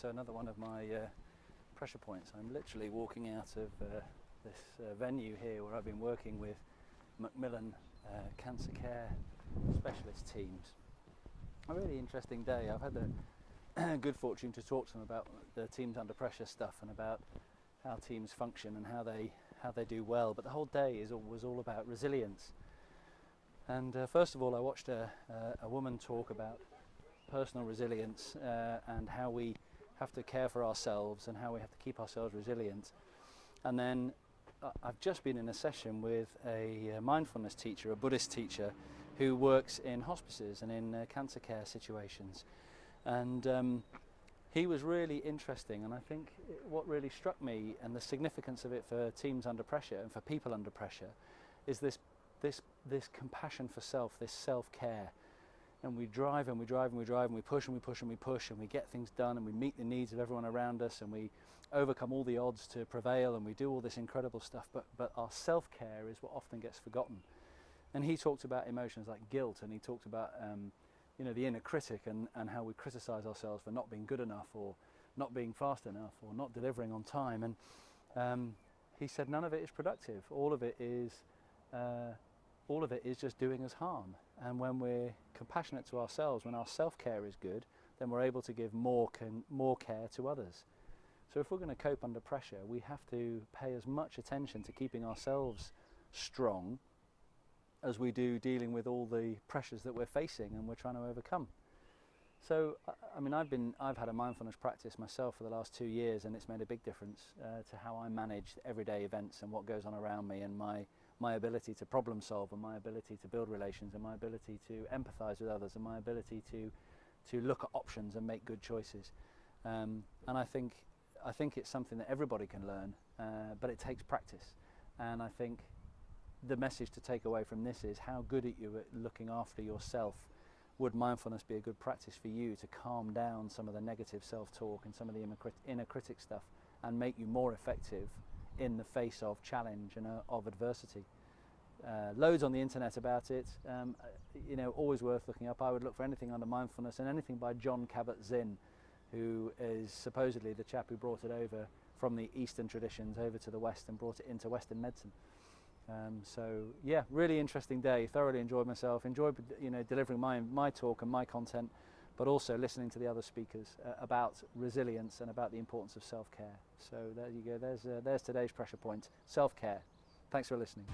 So another one of my pressure points. I'm literally walking out of this venue here where I've been working with Macmillan cancer care specialist teams. A really interesting day. I've had the good fortune to talk to them about the teams under pressure stuff and about how teams function and how they do well. But the whole day was all about resilience. And first of all, I watched a woman talk about personal resilience and how we have to care for ourselves and how we have to keep ourselves resilient. And then I've just been in a session with a mindfulness teacher, a Buddhist teacher, who works in hospices and in cancer care situations. And he was really interesting, and I think what really struck me and the significance of it for teams under pressure and for people under pressure is this compassion for self, this self-care. And we drive and we drive and we drive and we push and we push and we push and we get things done and we meet the needs of everyone around us and we overcome all the odds to prevail and we do all this incredible stuff, but our self-care is what often gets forgotten. And he talked about emotions like guilt, and he talked about the inner critic and how we criticize ourselves for not being good enough or not being fast enough or not delivering on time. And he said none of it is productive. All of it is just doing us harm. And when we're compassionate to ourselves, when our self-care is good, then we're able to give more care to others. So if we're going to cope under pressure, we have to pay as much attention to keeping ourselves strong as we do dealing with all the pressures that we're facing and we're trying to overcome. So, I mean, I've had a mindfulness practice myself for the last 2 years, and it's made a big difference to how I manage everyday events and what goes on around me, and my ability to problem solve, and my ability to build relations, and my ability to empathize with others, and my ability to look at options and make good choices. And I think it's something that everybody can learn, but it takes practice. And I think the message to take away from this is how good are you at looking after yourself. Would mindfulness be a good practice for you to calm down some of the negative self-talk and some of the inner critic stuff and make you more effective in the face of challenge and of adversity? Loads on the internet about it, always worth looking up. I would look for anything under mindfulness and anything by Jon Kabat-Zinn, who is supposedly the chap who brought it over from the Eastern traditions over to the West and brought it into Western medicine. So yeah, really interesting day. Thoroughly enjoyed myself. Enjoyed delivering my talk and my content, but also listening to the other speakers about resilience and about the importance of self-care. So there you go. There's today's pressure point: self-care. Thanks for listening.